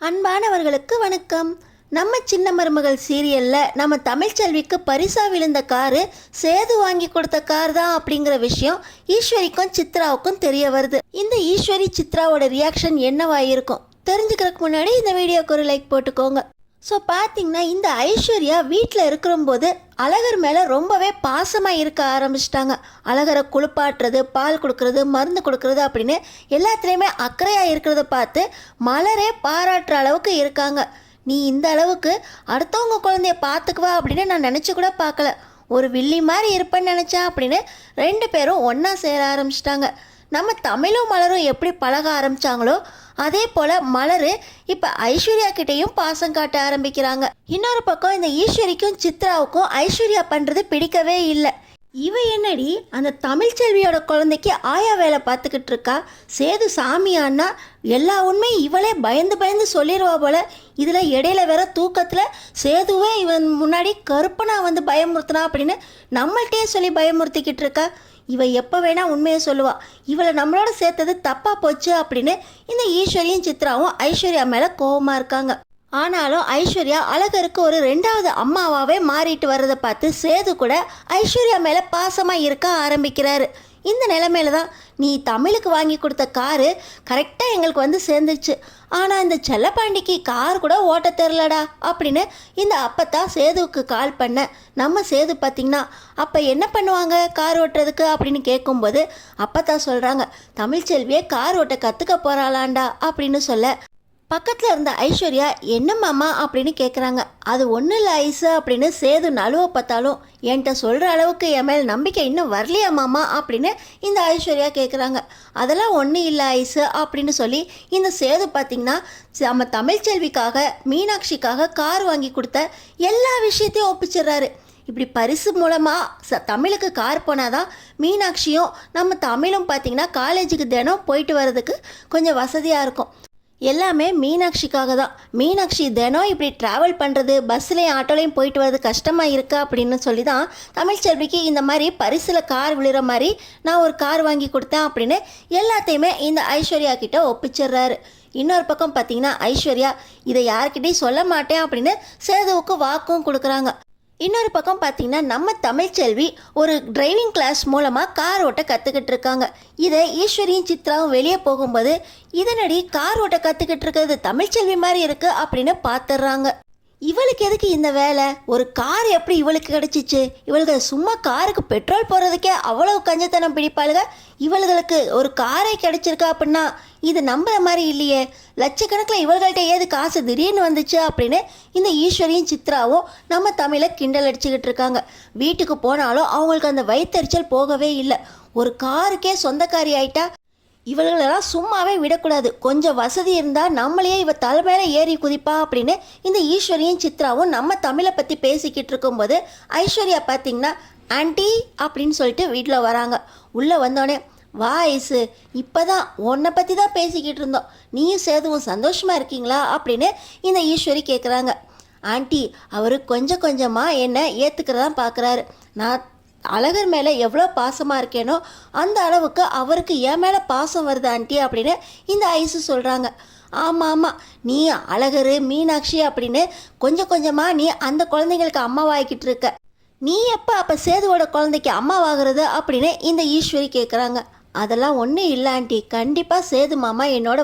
அன்பானவர்களுக்கு வணக்கம். நம்ம சின்ன மருமகள் சீரியலில் நம்ம தமிழ்ச்செல்விக்கு பரிசா விழுந்த காரு சேது வாங்கி கொடுத்த கார் தான் அப்படிங்கிற விஷயம் ஈஸ்வரிக்கும் சித்ராவுக்கும் தெரிய வருது. இந்த ஈஸ்வரி சித்ராவோட ரியாக்ஷன் என்னவா இருக்கும் தெரிஞ்சுக்கிறதுக்கு முன்னாடி இந்த வீடியோக்கு ஒரு லைக் போட்டுக்கோங்க. ஸோ பார்த்தீங்கன்னா இந்த ஐஸ்வர்யா வீட்டில் இருக்கிறம்போது அழகர் மேலே ரொம்பவே பாசமாக இருக்க ஆரம்பிச்சிட்டாங்க. அழகரை குளிப்பாட்டுறது, பால் கொடுக்கறது, மருந்து கொடுக்கறது அப்படின்னு எல்லாத்துலேயுமே அக்கறையாக இருக்கிறத பார்த்து மலரே பாராட்டுற அளவுக்கு இருக்காங்க. நீ இந்த அளவுக்கு அடுத்தவங்க குழந்தைய பார்த்துக்குவா அப்படின்னு நான் நினச்சி கூட பார்க்கல. ஒரு வில்லி மாதிரி இருப்பேன்னு நினச்சேன் அப்படின்னு ரெண்டு பேரும் ஒன்றா சேர ஆரம்பிச்சிட்டாங்க. நம்ம தமிழும் மலரும் எப்படி பழக ஆரம்பித்தாங்களோ அதே போல் மலர் இப்போ ஐஸ்வர்யா கிட்டேயும் பாசம் காட்ட ஆரம்பிக்கிறாங்க. இன்னொரு பக்கம் இந்த ஈஸ்வரிக்கும் சித்ராவுக்கும் ஐஸ்வர்யா பண்ணுறது பிடிக்கவே இல்லை. இவ என்னடி அந்த தமிழ்ச்செல்வியோட குழந்தைக்கு ஆயா வேலை பார்த்துக்கிட்டு இருக்கா, சேது சாமியான்னா எல்லா உண்மையும் இவளே பயந்து பயந்து சொல்லிடுவா போல. இதில் இடையில வேற தூக்கத்தில் சேதுவே இவன் முன்னாடி கருப்பனா வந்து பயமுறுத்தினா அப்படின்னு நம்மள்கிட்டே சொல்லி பயமுறுத்திக்கிட்டு இருக்கா. இவ எப்போ வேணால் உண்மையை சொல்லுவா. இவளை நம்மளோட சேர்த்தது தப்பாக போச்சு அப்படின்னு இந்த ஈஸ்வரியும் சித்ராவும் ஐஸ்வர்யா மேலே கோபமாக இருக்காங்க. ஆனாலும் ஐஸ்வர்யா அழகருக்கு ஒரு ரெண்டாவது அம்மாவாகவே மாறிட்டு வர்றதை பார்த்து சேது கூட ஐஸ்வர்யா மேலே பாசமாக இருக்க ஆரம்பிக்கிறாரு. இந்த நிலைமையில தான் நீ தமிழுக்கு வாங்கி கொடுத்த காரு கரெக்டாக எங்களுக்கு வந்து சேர்ந்துச்சு, ஆனால் இந்த செல்லப்பாண்டிக்கு கார் கூட ஓட்ட தெரிலடா அப்படின்னு இந்த அப்பத்தா சேதுவுக்கு கால் பண்ண. நம்ம சேது பார்த்திங்கன்னா அப்போ என்ன பண்ணுவாங்க கார் ஓட்டுறதுக்கு அப்படின்னு கேட்கும்போது அப்பத்தா சொல்கிறாங்க, தமிழ்ச்செல்வியை கார் ஓட்ட கற்றுக்க போகிறாளாண்டா அப்படின்னு சொல்ல பக்கத்தில் இருந்த ஐஸ்வர்யா என்ன மாமா அப்படின்னு கேட்குறாங்க. அது ஒன்றும் இல்லை ஐஸு அப்படின்னு சேது நழுவ பார்த்தாலும் என்கிட்ட சொல்கிற அளவுக்கு என் மேல் நம்பிக்கை இன்னும் வரலையா மாமா அப்படின்னு இந்த ஐஸ்வர்யா கேட்குறாங்க. அதெல்லாம் ஒன்றும் இல்லை ஐஸு அப்படின்னு சொல்லி இந்த சேது பார்த்திங்கன்னா நம்ம தமிழ்ச்செல்விக்காக மீனாட்சிக்காக கார் வாங்கி கொடுத்த எல்லா விஷயத்தையும் ஒப்பிச்சிடுறாரு. இப்படி பரிசு மூலமாக தமிழுக்கு கார் போனால் தான் மீனாட்சியும் நம்ம தமிழும் பார்த்திங்கன்னா காலேஜுக்கு தினம் போயிட்டு வர்றதுக்கு கொஞ்சம் வசதியாக இருக்கும். எல்லாமே மீனாட்சிக்காக தான். மீனாட்சி தினம் இப்படி ட்ராவல் பண்ணுறது, பஸ்ஸுலேயும் ஆட்டோலையும் போயிட்டு வர்றது கஷ்டமாக இருக்கா அப்படின்னு சொல்லி தான் தமிழ்ச்செல்விக்கு இந்த மாதிரி பரிசில் கார் விழுற மாதிரி நான் ஒரு கார் வாங்கி கொடுத்தேன் அப்படின்னு எல்லாத்தையுமே இந்த ஐஸ்வர்யா கிட்ட ஒப்பிச்சிடுறாரு. இன்னொரு பக்கம் பார்த்தீங்கன்னா ஐஸ்வர்யா இதை யார்கிட்டையும் சொல்ல மாட்டேன் அப்படின்னு சேதுவுக்கு வாக்கும் கொடுக்குறாங்க. இன்னொரு பக்கம் பார்த்தீங்கன்னா நம்ம தமிழ்ச்செல்வி ஒரு டிரைவிங் கிளாஸ் மூலமாக கார் ஓட்ட கற்றுக்கிட்டு இருக்காங்க. இதை ஈஸ்வரியும் சித்ராவும் வெளியே போகும்போது இதனடி கார் ஓட்ட கற்றுக்கிட்டு இருக்கிறது தமிழ்ச்செல்வி மாதிரி இருக்குது அப்படின்னு பார்த்துடுறாங்க. இவளுக்கு எதுக்கு இந்த வேலை, ஒரு கார் எப்படி இவளுக்கு கிடச்சிச்சு, இவளுக்கு சும்மா காருக்கு பெட்ரோல் போடுறதுக்கே அவ்வளோ கஞ்சத்தனம் பிடிப்பாளுங்க, இவளுகளுக்கு ஒரு காரை கிடச்சிருக்கா அப்படின்னா இது நம்புற மாதிரி இல்லையே, லட்சக்கணக்கில் இவள்கள்ட்ட ஏது காசு திடீர்னு வந்துச்சு அப்படின்னு இந்த ஈஸ்வரியும் சித்ராவும் நம்ம தமிழை கிண்டல் அடிச்சுக்கிட்டு இருக்காங்க. வீட்டுக்கு போனாலும் அவங்களுக்கு அந்த வயிற்றெரிச்சல் போகவே இல்லை. ஒரு காருக்கே சொந்தக்காரி ஆயிட்டா இவர்களெல்லாம் சும்மாவே விடக்கூடாது, கொஞ்சம் வசதி இருந்தால் நம்மளையே இவ தலை மேலே ஏறி குதிப்பா அப்படின்னு இந்த ஈஸ்வரியும் சித்ராவும் நம்ம தமிழை பற்றி பேசிக்கிட்டு இருக்கும்போது ஐஸ்வர்யா பார்த்திங்கன்னா ஆண்டி அப்படின்னு சொல்லிட்டு வீட்டில் வராங்க. உள்ளே வந்தோடனே வா ஐஸு, இப்போ தான் உன்னை பற்றி தான் பேசிக்கிட்டு இருந்தோம், நீயும் சேதுவும் சந்தோஷமாக இருக்கீங்களா அப்படின்னு இந்த ஈஸ்வரி கேட்குறாங்க. ஆண்டி அவர் கொஞ்சம் கொஞ்சமாக என்னை ஏற்றுக்கிறதான் பார்க்குறாரு. நான் அழகர் மேலே எவ்வளோ பாசமாக இருக்கேனோ அந்த அளவுக்கு அவருக்கு என் மேலே பாசம் வருது ஆண்டி அப்படின்னு இந்த ஐஸு சொல்கிறாங்க. ஆமாம் ஆமாம், நீ அழகர் மீனாட்சி அப்படின்னு கொஞ்சம் கொஞ்சமாக நீ அந்த குழந்தைங்களுக்கு அம்மாவாகிக்கிட்டு இருக்க, நீ எப்போ அப்போ சேதுவோட குழந்தைக்கு அம்மாவாகிறது அப்படின்னு இந்த ஈஸ்வரி கேட்குறாங்க. அதெல்லாம் ஒன்றும் இல்லை ஆண்டி, கண்டிப்பாக சேது மாமா என்னோட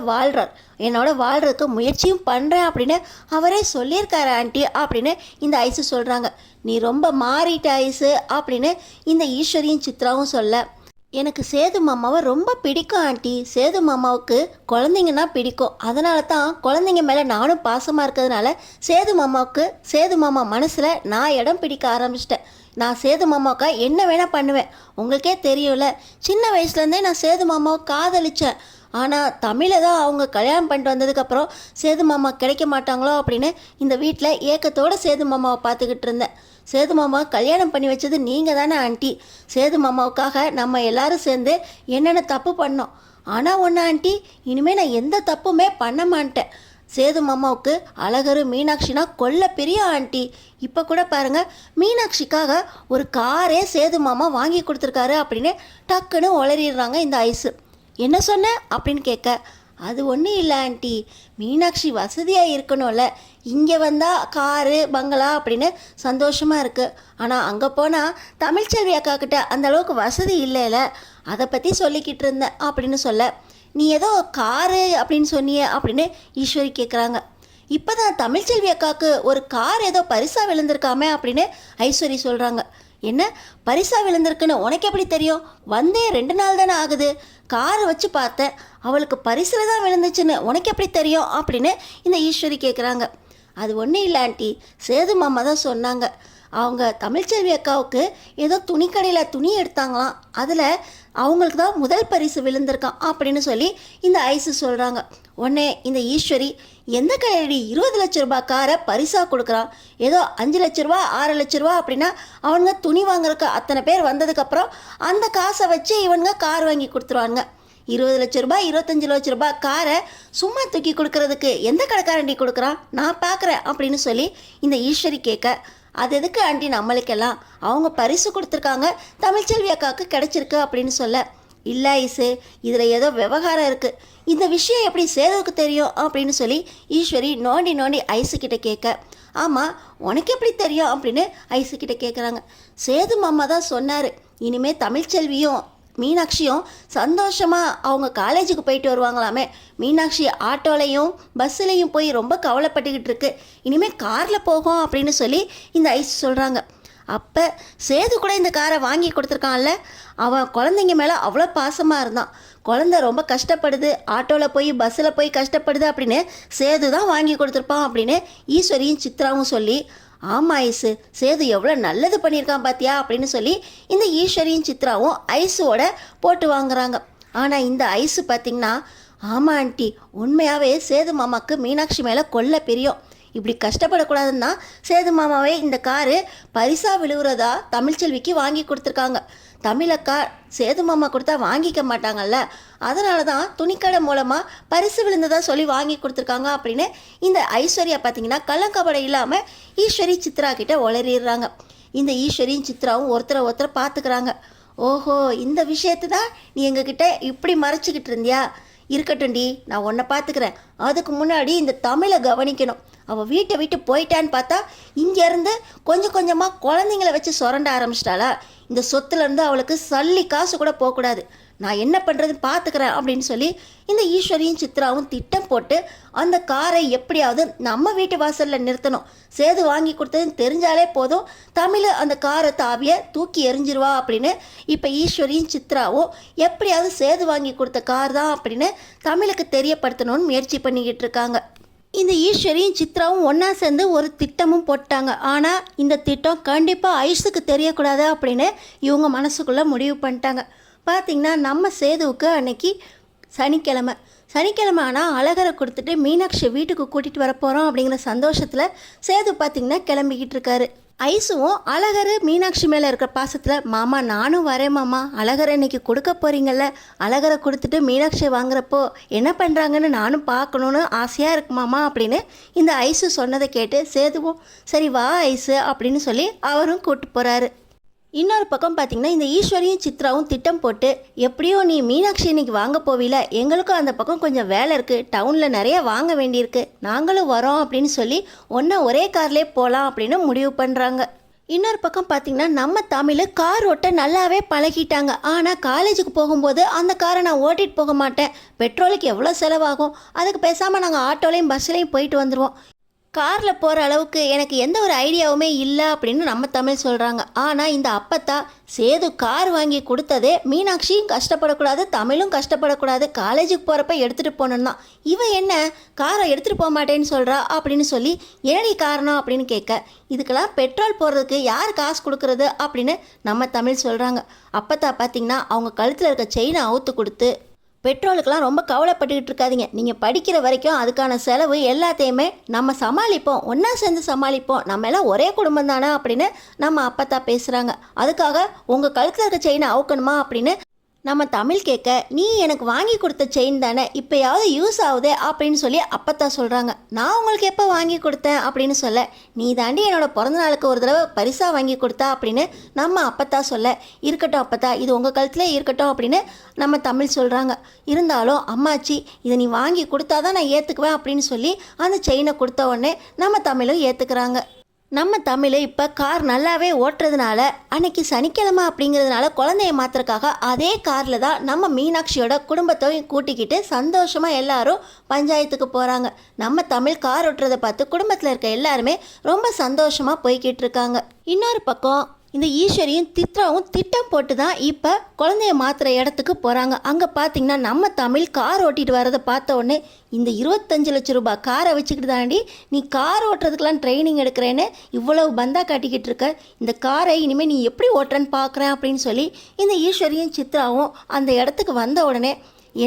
வாழ்கிறதுக்கு முயற்சியும் பண்ணுறேன் அப்படின்னு அவரே சொல்லியிருக்காரு ஆண்டி அப்படின்னு இந்த ஐஸு சொல்கிறாங்க. நீ ரொம்ப மாறிட்ட ஐஸு அப்படின்னு இந்த ஈஸ்வரியும் சித்ராவும் சொல்ல, எனக்கு சேது மாமாவை ரொம்ப பிடிக்கும் ஆண்டி, சேது மாமாவுக்கு குழந்தைங்கன்னா பிடிக்கும், அதனால தான் குழந்தைங்க மேலே நானும் பாசமாக இருக்கிறதுனால சேது மாமா மனசில் நான் இடம் பிடிக்க ஆரம்பிச்சிட்டேன். நான் சேது மாமாவுக்கா என்ன வேணால் பண்ணுவேன், உங்களுக்கே தெரியும்ல, சின்ன வயசுலேருந்தே நான் சேது மாமாவை காதலித்தேன். ஆனால் தமிழை தான் அவங்க கல்யாணம் பண்ணிட்டு வந்ததுக்கப்புறம் சேது மாமா கிடைக்க மாட்டாங்களோ அப்படின்னு இந்த வீட்டில் ஏக்கத்தோடு சேது மாமாவை பார்த்துக்கிட்டு இருந்தேன். சேது மாமாவை கல்யாணம் பண்ணி வச்சது நீங்கள் தானே ஆண்டி, சேது மாமாவுக்காக நம்ம எல்லாரும் சேர்ந்து என்னென்ன தப்பு பண்ணோம், ஆனால் ஒன்று ஆண்டி, இனிமேல் நான் எந்த தப்புமே பண்ண மாட்டேன். சேது மாமாவுக்கு அழகரு மீனாட்சினா கொல்ல பெரிய ஆண்டி. இப்போ கூட பாருங்கள், மீனாட்சிக்காக ஒரு காரே சேது மாமா வாங்கி கொடுத்துருக்காரு அப்படின்னு டக்குன்னு உளறிடுறாங்க இந்த ஐஸு. என்ன சொன்ன அப்படின்னு கேட்க, அது ஒன்றும் இல்லை ஆண்டி, மீனாட்சி வசதியாக இருக்கணும்ல. இங்கே வந்தால் காரு பங்களா அப்படின்னு சந்தோஷமாக இருக்குது. ஆனால் அங்கே போனால் தமிழ்ச்செல்வி அக்கா கிட்ட அந்த அளவுக்கு வசதி இல்லைல்ல, அதை பற்றி சொல்லிக்கிட்டு இருந்தேன் அப்படின்னு சொல்ல, நீ ஏதோ காரு அப்படின்னு சொன்னியே அப்படின்னு ஈஸ்வரி கேட்குறாங்க. இப்போ தான் தமிழ்ச்செல்வி அக்காவுக்கு ஒரு கார் ஏதோ பரிசாக விழுந்திருக்காமே அப்படின்னு ஐஸ்வரி சொல்கிறாங்க. என்ன பரிசா விழுந்திருக்குன்னு உனக்கு எப்படி தெரியும்? வந்தே 2 நாள் தானே ஆகுது, காரை வச்சு பார்த்தேன், அவளுக்கு பரிசில் தான் விழுந்துச்சுன்னு உனக்கு எப்படி தெரியும் அப்படின்னு இந்த ஈஸ்வரி கேட்குறாங்க. அது ஒன்றும் இல்லை ஆண்டி, சேது மாமா தான் சொன்னாங்க. அவங்க தமிழ்ச்செல்வி அக்காவுக்கு ஏதோ துணிக்கடையில் துணி எடுத்தாங்களாம், அதில் அவங்களுக்கு தான் முதல் பரிசு விழுந்திருக்கான் அப்படின்னு சொல்லி இந்த ஐஸு சொல்கிறாங்க. உடனே இந்த ஈஸ்வரி, எந்த கடையடி 20 லட்ச ரூபா காரை பரிசாக கொடுக்குறான், ஏதோ 5 லட்ச ரூபா 6 லட்ச ரூபா அப்படின்னா அவனுங்க துணி வாங்குறதுக்கு அத்தனை பேர் வந்ததுக்கப்புறம் அந்த காசை வச்சு இவனுங்க கார் வாங்கி கொடுத்துருவாங்க. 20 லட்ச ரூபா 25 லட்ச ரூபா காரை சும்மா தூக்கி கொடுக்கறதுக்கு எந்த கடைக்காரண்டி கொடுக்குறான், நான் பார்க்குறேன் அப்படின்னு சொல்லி இந்த ஈஸ்வரி கேட்க, அது எதுக்கு ஆண்டி நம்மளுக்கெல்லாம், அவங்க பரிசு கொடுத்துருக்காங்க, தமிழ்ச்செல்வி அக்காவுக்கு கிடச்சிருக்கு அப்படின்னு சொல்ல, இல்லை ஐஸு இதில் ஏதோ விவகாரம் இருக்குது, இந்த விஷயம் எப்படி சேதுவுக்கு தெரியும் அப்படின்னு சொல்லி ஈஸ்வரி நோண்டி நோண்டி ஐஸுக்கிட்ட கேட்க, ஆமாம் உனக்கு எப்படி தெரியும் அப்படின்னு ஐஸுக்கிட்ட கேட்குறாங்க. சேது மாமா தான் சொன்னார், இனிமேல் தமிழ்ச்செல்வியும் மீனாட்சியும் சந்தோஷமாக அவங்க காலேஜுக்கு போயிட்டு வருவாங்களாமே. மீனாட்சி ஆட்டோலையும் பஸ்ஸுலையும் போய் ரொம்ப கவலைப்பட்டுக்கிட்டு இருக்கு, இனிமேல் காரில் போகும் அப்படின்னு சொல்லி இந்த ஐஸ் சொல்கிறாங்க. அப்போ சேது கூட இந்த காரை வாங்கி கொடுத்துருக்கான்ல, அவன் குழந்தைங்க மேலே அவ்வளோ பாசமாக இருந்தான். குழந்தை ரொம்ப கஷ்டப்படுது, ஆட்டோவில் போய் பஸ்ஸில் போய் கஷ்டப்படுது அப்படின்னு சேது தான் வாங்கி கொடுத்துருப்பான் அப்படின்னு ஈஸ்வரியும் சித்ராவும் சொல்லி, ஆமாம் ஐஸு சேது எவ்வளோ நல்லது பண்ணியிருக்கான் பார்த்தியா அப்படின்னு சொல்லி இந்த ஈஸ்வரியும் சித்ராவும் ஐஸோட போட்டு வாங்குறாங்க. ஆனால் இந்த ஐஸு பார்த்திங்கன்னா, ஆமாம் ஆண்டி உண்மையாகவே சேது மாமாவுக்கு மீனாட்சி மேலே கொல்ல பிரியம், இப்படி கஷ்டப்படக்கூடாதுன்னு தான் சேது மாமாவே இந்த காரு பரிசாக விழுவுறதா தமிழ்ச்செல்விக்கு வாங்கி கொடுத்துருக்காங்க. தமிழக்கா சேது மாமா கொடுத்தா வாங்கிக்க மாட்டாங்கல்ல, அதனால தான் துணிக்கடை மூலமாக பரிசு விழுந்ததாக சொல்லி வாங்கி கொடுத்துருக்காங்க அப்படின்னு இந்த ஐஸ்வர்யா பார்த்திங்கன்னா கள்ளங்கபடை இல்லாமல் ஈஸ்வரி சித்ரா கிட்ட உளறிடுறாங்க. இந்த ஈஸ்வரியும் சித்ராவும் ஒருத்தரை பார்த்துக்கிறாங்க. ஓஹோ, இந்த விஷயத்தை தான் நீ எங்ககிட்ட இப்படி மறைச்சிக்கிட்டு இருந்தியா, இருக்கட்டும்டி நான் உன்னை பார்த்துக்கிறேன், அதுக்கு முன்னாடி இந்த தமிழை கவனிக்கணும். அவள் வீட்டை விட்டு போயிட்டான்னு பார்த்தா இங்கேருந்து கொஞ்சம் கொஞ்சமாக குழந்தைங்கள வச்சு சுரண்ட ஆரம்பிச்சிட்டாளா, இந்த சொத்துலேருந்து அவளுக்கு சல்லி காசு கூட போகக்கூடாது, நான் என்ன பண்ணுறதுன்னு பார்த்துக்கிறேன் அப்படின்னு சொல்லி இந்த ஈஸ்வரியும் சித்ராவும் திட்டம் போட்டு அந்த காரை எப்படியாவது நம்ம வீட்டு வாசலில் நிறுத்தணும். சேது வாங்கி கொடுத்ததுன்னு தெரிஞ்சாலே போதும், தமிழ் அந்த காரை தாவிய தூக்கி எறிஞ்சிருவா அப்படின்னு இப்போ ஈஸ்வரியும் சித்ராவும் எப்படியாவது சேது வாங்கி கொடுத்த கார் தான் அப்படின்னு தமிழுக்கு தெரியப்படுத்தணும்னு முயற்சி பண்ணிக்கிட்டு இருக்காங்க. இந்த ஈஸ்வரியும் சித்ராவும் ஒன்றா சேர்ந்து ஒரு திட்டமும் போட்டாங்க. ஆனால் இந்த திட்டம் கண்டிப்பாக ஐஸுக்கு தெரியக்கூடாது அப்படின்னு இவங்க மனசுக்குள்ளே முடிவு பண்ணிட்டாங்க. பார்த்திங்கன்னா நம்ம சேதுவுக்கு அன்னைக்கு சனிக்கிழமை ஆனால் அழகரை கொடுத்துட்டு மீனாட்சியை வீட்டுக்கு கூட்டிகிட்டு வர போகிறோம் அப்படிங்கிற சந்தோஷத்தில் சேது பார்த்திங்கன்னா கிளம்பிக்கிட்டு இருக்காரு. ஐஸுவும் அழகர் மீனாட்சி மேலே இருக்கிற பாசத்தில், மாமா நானும் வரேன் மாமா, அழகரை இன்னைக்கு கொடுக்க போகிறீங்கல்ல, அழகரை கொடுத்துட்டு மீனாட்சியை வாங்குறப்போ என்ன பண்ணுறாங்கன்னு நானும் பார்க்கணுன்னு ஆசையாக இருக்கு மாமா அப்படின்னு இந்த ஐஸு சொன்னதை கேட்டு சேதுவும் சரி வா ஐஸு அப்படின்னு சொல்லி அவரும் கூப்பிட்டு போகிறாரு. இன்னொரு பக்கம் பார்த்திங்கன்னா இந்த ஈஸ்வரியும் சித்ராவும் திட்டம் போட்டு, எப்படியோ நீ மீனாட்சி இன்னைக்கு வாங்க போவில, எங்களுக்கும் அந்த பக்கம் கொஞ்சம் வேலை இருக்குது, டவுனில் நிறைய வாங்க வேண்டியிருக்கு, நாங்களும் வரோம் அப்படின்னு சொல்லி ஒரே கார்லேயே போகலாம் அப்படின்னு முடிவு பண்ணுறாங்க. இன்னொரு பக்கம் பார்த்திங்கன்னா நம்ம தமிழ் கார் ஓட்ட நல்லாவே பழகிட்டாங்க. ஆனால் காலேஜுக்கு போகும்போது அந்த காரை நான் ஓட்டிகிட்டு போக மாட்டேன், பெட்ரோலுக்கு எவ்வளோ செலவாகும், அதுக்கு பேசாமல் நாங்கள் ஆட்டோலையும் பஸ்லையும் போயிட்டு வந்துடுவோம், காரில் போகிற அளவுக்கு எனக்கு எந்த ஒரு ஐடியாவுமே இல்லை அப்படின்னு நம்ம தமிழ் சொல்கிறாங்க. ஆனால் இந்த அப்பத்தா சேது கார் வாங்கி கொடுத்ததே மீனாட்சியும் கஷ்டப்படக்கூடாது தமிழும் கஷ்டப்படக்கூடாது, காலேஜுக்கு போகிறப்ப எடுத்துகிட்டு போகணுன்னா, இவன் என்ன காரை எடுத்துகிட்டு போக மாட்டேன்னு சொல்கிறா அப்படின்னு சொல்லி என்னடி காரணம் அப்படின்னு கேட்க, இதுக்கெல்லாம் பெட்ரோல் போடுறதுக்கு யார் காசு கொடுக்குறது அப்படின்னு நம்ம தமிழ் சொல்கிறாங்க. அப்பத்தா பார்த்திங்கன்னா அவங்க கழுத்தில் இருக்க செயினை அவுத்து கொடுத்து, பெட்ரோலுக்கெலாம் ரொம்ப கவலைப்பட்டுக்கிட்டு இருக்காதிங்க, நீங்கள் படிக்கிற வரைக்கும் அதுக்கான செலவு எல்லாத்தையுமே நம்ம சமாளிப்போம், ஒன்றா சேர்ந்து சமாளிப்போம், நம்ம எல்லாம் ஒரே குடும்பம் தானே அப்படின்னு நம்ம அப்பத்தா பேசுகிறாங்க. அதுக்காக உங்கள் கழுத்தில் இருக்க செயினை அவுக்கணுமா அப்படின்னு நம்ம தமிழ் கேட்க, நீ எனக்கு வாங்கி கொடுத்த செயின் தானே, இப்போயாவது யூஸ் ஆகுதே அப்படின்னு சொல்லி அப்பத்தா சொல்கிறாங்க. நான் உங்களுக்கு எப்போ வாங்கி கொடுத்தேன் அப்படின்னு சொல்ல, நீ தாண்டி என்னோட பிறந்த நாளுக்கு ஒரு தடவை பரிசாக வாங்கி கொடுத்தா அப்படின்னு நம்ம அப்பத்தா சொல்ல, இருக்கட்டும் அப்பத்தா, இது உங்கள் கழுத்தில் இருக்கட்டும் அப்படின்னு நம்ம தமிழ் சொல்கிறாங்க. இருந்தாலும் அம்மாச்சி இதை நீ வாங்கி கொடுத்தா தான் நான் ஏற்றுக்குவேன் அப்படின்னு சொல்லி அந்த செயினை கொடுத்த உடனே நம்ம தமிழும் ஏற்றுக்கிறாங்க. நம்ம தமிழ் இப்போ கார் நல்லாவே ஓட்டுறதுனால அன்னைக்கு சனிக்கிழமை அப்படிங்கிறதுனால குழந்தைய மாத்திரக்காக அதே காரில் தான் நம்ம மீனாட்சியோட குடும்பத்தையும் கூட்டிக்கிட்டு சந்தோஷமாக எல்லாரும் பஞ்சாயத்துக்கு போகிறாங்க. நம்ம தமிழ் கார் ஓட்டுறதை பார்த்து குடும்பத்தில் இருக்க எல்லாருமே ரொம்ப சந்தோஷமாக போய்கிட்டு இருக்காங்க. இன்னொரு பக்கம் இந்த ஈஸ்வரியும் சித்ராவும் திட்டம் போட்டு தான் இப்போ குழந்தைய மாத்திர இடத்துக்கு போகிறாங்க. அங்கே பார்த்தீங்கன்னா நம்ம தமிழ் கார் ஓட்டிகிட்டு வரதை பார்த்த உடனே, இந்த 25 லட்சம் ரூபாய் காரை வச்சுக்கிட்டு தாண்டி நீ கார் ஓட்டுறதுக்கெலாம் ட்ரைனிங் எடுக்கிறேன்னு இவ்வளவு பந்தா காட்டிக்கிட்டு இருக்க, இந்த காரை இனிமேல் நீ எப்படி ஓட்டுறன்னு பார்க்குறேன் அப்படின்னு சொல்லி இந்த ஈஸ்வரியும் சித்ராவும் அந்த இடத்துக்கு வந்த உடனே,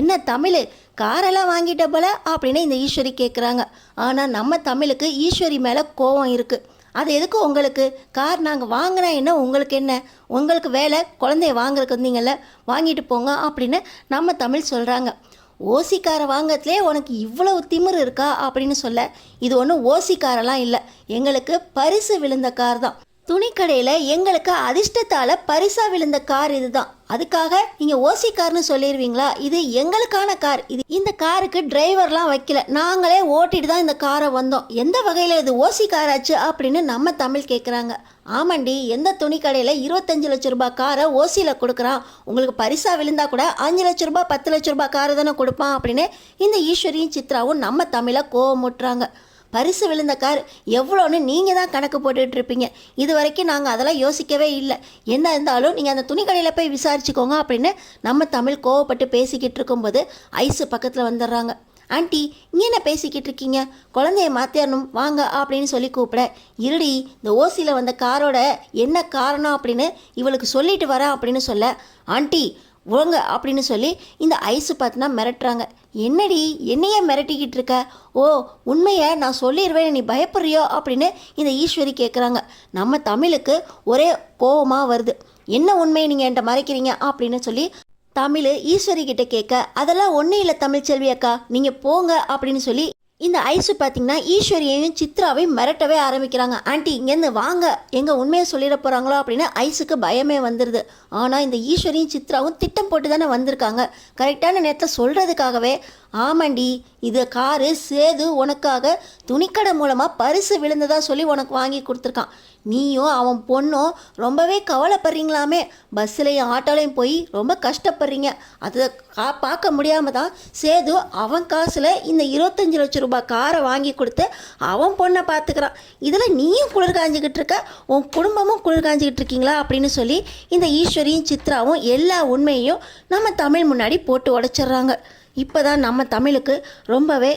என்ன தமிழ் காரெல்லாம் வாங்கிட்ட போல அப்படின்னு இந்த ஈஸ்வரி கேட்குறாங்க. ஆனால் நம்ம தமிழுக்கு ஈஸ்வரி மேலே கோபம் இருக்குது. அது எதுக்கு உங்களுக்கு கார், நாங்கள் வாங்கினா என்ன, உங்களுக்கு என்ன, உங்களுக்கு வேலை குழந்தைய வாங்குறதுக்கு வந்தீங்கல்ல, வாங்கிட்டு போங்க அப்படின்னு நம்ம தமிழ் சொல்கிறாங்க. ஓசிக்காரை வாங்கிறதுலே உனக்கு இவ்வளவு திமிரு இருக்கா அப்படின்னு சொல்ல, இது ஒன்றும் ஓசிக்காரெல்லாம் இல்லை, எங்களுக்கு பரிசு விழுந்த கார் தான். துணிக்கடையில் எங்களுக்கு அதிர்ஷ்டத்தால் பரிசாக விழுந்த கார் இதுதான், அதுக்காக நீங்கள் ஓசி கார்னு சொல்லிடுவீங்களா? இது எங்களுக்கான கார், இந்த காருக்கு டிரைவர்லாம் வைக்கல, நாங்களே ஓட்டிட்டு தான் இந்த காரை வந்தோம், எந்த வகையில் இது ஓசி காராச்சு அப்படின்னு நம்ம தமிழ் கேட்குறாங்க. ஆமாண்டி, எந்த துணிக்கடையில் 25 லட்சம் ரூபாய் காரை ஓசியில் கொடுக்குறான், உங்களுக்கு பரிசாக விழுந்தா கூட 5 லட்சம் ரூபாய் 10 லட்சம் ரூபாய் காரை தானே கொடுப்பான் அப்படின்னு இந்த ஈஸ்வரியும் சித்ராவும் நம்ம தமிழை கோவமுட்டுறாங்க. பரிசு விழுந்த கார் எவ்வளோன்னு நீங்கள் தான் கணக்கு போட்டுட்ருப்பீங்க, இது வரைக்கும் நாங்கள் அதெல்லாம் யோசிக்கவே இல்லை, என்ன இருந்தாலும் நீங்கள் அந்த துணி கடையில் போய் விசாரிச்சுக்கோங்க அப்படின்னு நம்ம தமிழ் கோவப்பட்டு பேசிக்கிட்டு இருக்கும்போது ஐஸு பக்கத்தில் வந்துடுறாங்க. ஆண்டி, இங்கே என்ன பேசிக்கிட்டு இருக்கீங்க, குழந்தைய மாற்றிடணும் வாங்க அப்படின்னு சொல்லி கூப்பிட, இருடி இந்த ஓசியில் வந்த காரோட என்ன காரணம் அப்படின்னு இவளுக்கு சொல்லிட்டு வரேன் அப்படின்னு சொல்ல, ஆண்டி உழங்க அப்படின்னு சொல்லி இந்த ஐஸு பார்த்தினா மிரட்டுறாங்க. என்னடி என்னையே மிரட்டிக்கிட்டு இருக்க, ஓ உண்மையை நான் சொல்லிடுவேன் நீ பயப்படுறியோ அப்படின்னு இந்த ஈஸ்வரி கேட்குறாங்க. நம்ம தமிழுக்கு ஒரே கோபமாக வருது, என்ன உண்மையை நீங்கள் என்கிட்ட மறைக்கிறீங்க அப்படின்னு சொல்லி தமிழ் ஈஸ்வரி கிட்ட கேட்க, அதெல்லாம் ஒன்றும் இல்லை தமிழ்ச்செல்வி அக்கா, நீங்கள் போங்க அப்படின்னு சொல்லி இந்த ஐஸு பார்த்திங்கன்னா ஈஸ்வரியையும் சித்ராவையும் மிரட்டவே ஆரம்பிக்கிறாங்க. ஆண்டி இங்கேருந்து வாங்க, எங்கே உண்மையை சொல்லிட போகிறாங்களோ அப்படின்னு ஐஸுக்கு பயமே வந்துடுது. ஆனால் இந்த ஈஸ்வரியும் சித்ராவும் திட்டம் போட்டு தானே வந்திருக்காங்க, கரெக்டான நேரத்தில் சொல்கிறதுக்காகவே, ஆமாண்டி இது காரு சேது உனக்காக துணிக்கடை மூலமாக பரிசு விழுந்ததாக சொல்லி உனக்கு வாங்கி கொடுத்துருக்கான், நீயும் அவன் பொண்ணும் ரொம்பவே கவலைப்படுறீங்களாமே, பஸ்ஸுலையும் ஆட்டோலையும் போய் ரொம்ப கஷ்டப்படுறீங்க, அதை பார்க்க முடியாமல் தான் சேது அவன் காசில் இந்த 25 லட்சம் ரூபாய் காரை வாங்கி கொடுத்து அவன் பொண்ணை பார்த்துக்கிறான், இதில் நீயும் குளிர் காஞ்சிக்கிட்டு இருக்க, உன் குடும்பமும் குளிர் காஞ்சிக்கிட்டு இருக்கீங்களா அப்படின்னு சொல்லி இந்த ஈஸ்வரியும் சித்ராவும் எல்லா உண்மையையும் நம்ம தமிழ் முன்னாடி போட்டு உடைச்சிட்றாங்க. இப்போ தான் நம்ம தமிழுக்கு ரொம்பவே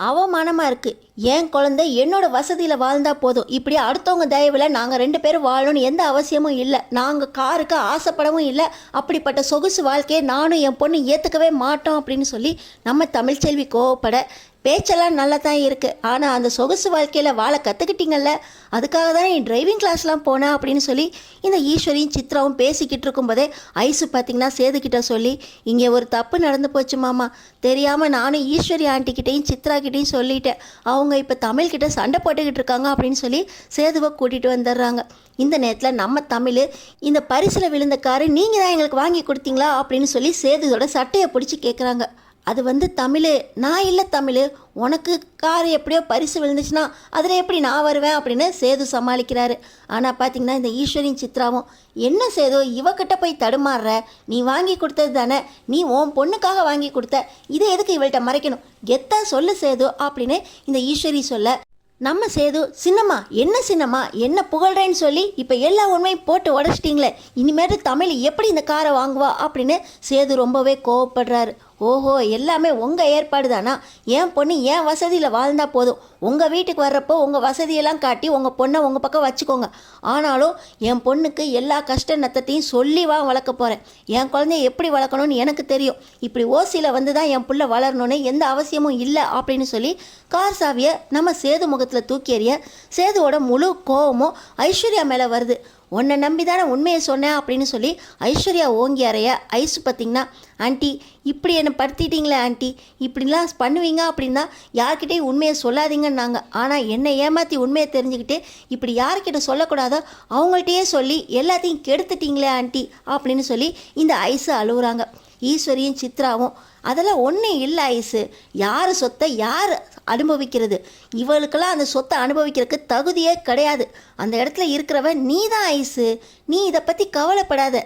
அவமானமாக இருக்குது, என் குழந்தை என்னோட வசதியில் வாழ்ந்தால் போதும், இப்படி அடுத்தவங்க தயவில் நாங்கள் 2 பேரும் வாழணும்னு எந்த அவசியமும் இல்லை, நாங்கள் காருக்கு ஆசைப்படவும் இல்லை, அப்படிப்பட்ட சொகுசு வாழ்க்கையை நானும் என் பொண்ணு ஏற்றுக்கவே மாட்டோம் அப்படின்னு சொல்லி நம்ம தமிழ்ச்செல்வி கோவப்பட, பேச்செல்லாம் நல்லா தான் இருக்குது, ஆனால் அந்த சொகுசு வாழ்க்கையில் வாழ கற்றுக்கிட்டீங்கல்ல, அதுக்காக தான் என் டிரைவிங் கிளாஸ்லாம் போனேன் அப்படின்னு சொல்லி இந்த ஈஸ்வரியும் சித்ராவும் பேசிக்கிட்டு இருக்கும்போதே ஐஸு பார்த்திங்கன்னா சேதுக்கிட்ட சொல்லி, இங்கே ஒரு தப்பு நடந்து போச்சு மாமா, தெரியாமல் நானும் ஈஸ்வரி ஆண்டிக்கிட்டையும் சித்ராக்கிட்டையும் சொல்லிட்டேன், அவங்க இப்போ தமிழ்கிட்ட சண்டை போட்டுக்கிட்டு இருக்காங்க அப்படின்னு சொல்லி சேதுவை கூட்டிகிட்டு வந்துடுறாங்க. இந்த நேரத்தில் நம்ம தமிழ், இந்த பரிசில் விழுந்த காரு நீங்கள் தான் எங்களுக்கு வாங்கி கொடுத்தீங்களா அப்படின்னு சொல்லி சேதுவோட சட்டையை பிடிச்சி கேட்குறாங்க. அது தமிழ், நான் இல்லை தமிழ், உனக்கு கார் எப்படியோ பரிசு விழுந்துச்சுன்னா அதில் எப்படி நான் வருவேன் அப்படின்னு சேது சமாளிக்கிறாரு. ஆனால் பார்த்தீங்கன்னா இந்த ஈஸ்வரியும் சித்ராவும், என்ன சேது இவக்கிட்ட போய் தடுமாறுற, நீ வாங்கி கொடுத்தது தானே, நீ உன் பொண்ணுக்காக வாங்கி கொடுத்த, இதை எதுக்கு இவள்கிட்ட மறைக்கணும், கெத்தா சொல்லு சேது அப்படின்னு இந்த ஈஸ்வரி சொல்ல, நம்ம சேது, சின்னம்மா என்ன புகழ்றேன்னு சொல்லி இப்போ எல்லா உண்மையும் போட்டு உடச்சிட்டிங்களே, இனிமேட்டு தமிழ் எப்படி இந்த காரை வாங்குவா அப்படின்னு சேது ரொம்பவே கோவப்படுறாரு. ஓஹோ, எல்லாமே உங்கள் ஏற்பாடு தானா, என் பொண்ணு என் வசதியில் வாழ்ந்தால் போதும், உங்கள் வீட்டுக்கு வர்றப்போ உங்கள் வசதியெல்லாம் காட்டி உங்கள் பொண்ணை உங்கள் பக்கம் வச்சுக்கோங்க, ஆனாலும் என் பொண்ணுக்கு எல்லா கஷ்ட நத்தத்தையும் சொல்லி வளர்க்க போகிறேன், என் குழந்தைய எப்படி வளர்க்கணும்னு எனக்கு தெரியும், இப்படி ஓசியில் வந்து தான் என் பிள்ளை வளரணும்னு எந்த அவசியமும் இல்லை அப்படின்னு சொல்லி கார் சாவியை நம்ம சேது முகத்தில் தூக்கி எறிய, சேதுவோட முழு கோவமும் ஐஸ்வர்யா மேலே வருது. உன்னை நம்பி தானே உண்மையை சொன்னேன் அப்படின்னு சொல்லி ஐஸ்வர்யா ஓங்கி அறைய ஐசு பார்த்திங்கன்னா, ஆண்டி இப்படி என்னை படுத்திட்டீங்களே ஆண்டி, இப்படிலாம் பண்ணுவீங்க அப்படின்னா யார்கிட்டையும் உண்மையை சொல்லாதீங்கன்னாங்க. ஆனால் என்னை ஏமாற்றி உண்மையை தெரிஞ்சுக்கிட்டு இப்படி யார்கிட்ட சொல்லக்கூடாதோ அவங்கள்ட்டையே சொல்லி எல்லாத்தையும் கெடுத்துட்டீங்களே ஆண்டி அப்படின்னு சொல்லி இந்த ஐஸு அழுகுறாங்க. ஈஸ்வரியும் சித்ராவும் அதெல்லாம் ஒன்றும் இல்லை ஐஸு, யார் சொத்தை யார் அனுபவிக்கிறது, இவளுக்கெல்லாம் அந்த சொத்தை அனுபவிக்கிறதுக்கு தகுதியே கிடையாது. அந்த இடத்துல இருக்கிறவ நீ தான் ஐஸு, நீ இதை பற்றி கவலைப்படாத.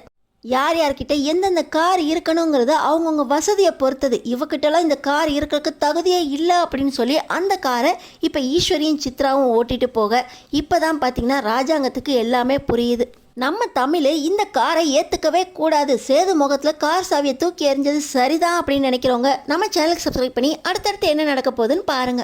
யார் யார்கிட்ட எந்தெந்த கார் இருக்கணுங்கிறது அவங்கவுங்க வசதியை பொறுத்தது. இவகிட்டலாம் இந்த கார் இருக்கிறதுக்கு தகுதியே இல்லை அப்படின்னு சொல்லி அந்த காரை இப்போ ஈஸ்வரியும் சித்ராவும் ஓட்டிகிட்டு போக இப்போ தான் பார்த்திங்கன்னா ராஜாங்கத்துக்கு எல்லாமே புரியுது. நம்ம தமிழ் இந்த காரை ஏற்றுக்கவே கூடாது, சேது முகத்தில் கார் சாவியை தூக்கி எறிஞ்சது சரிதான் அப்படின்னு நினைக்கிறவங்க நம்ம சேனலுக்கு சப்ஸ்கிரைப் பண்ணி அடுத்தடுத்து என்ன நடக்க போகுதுன்னு பாருங்கள்.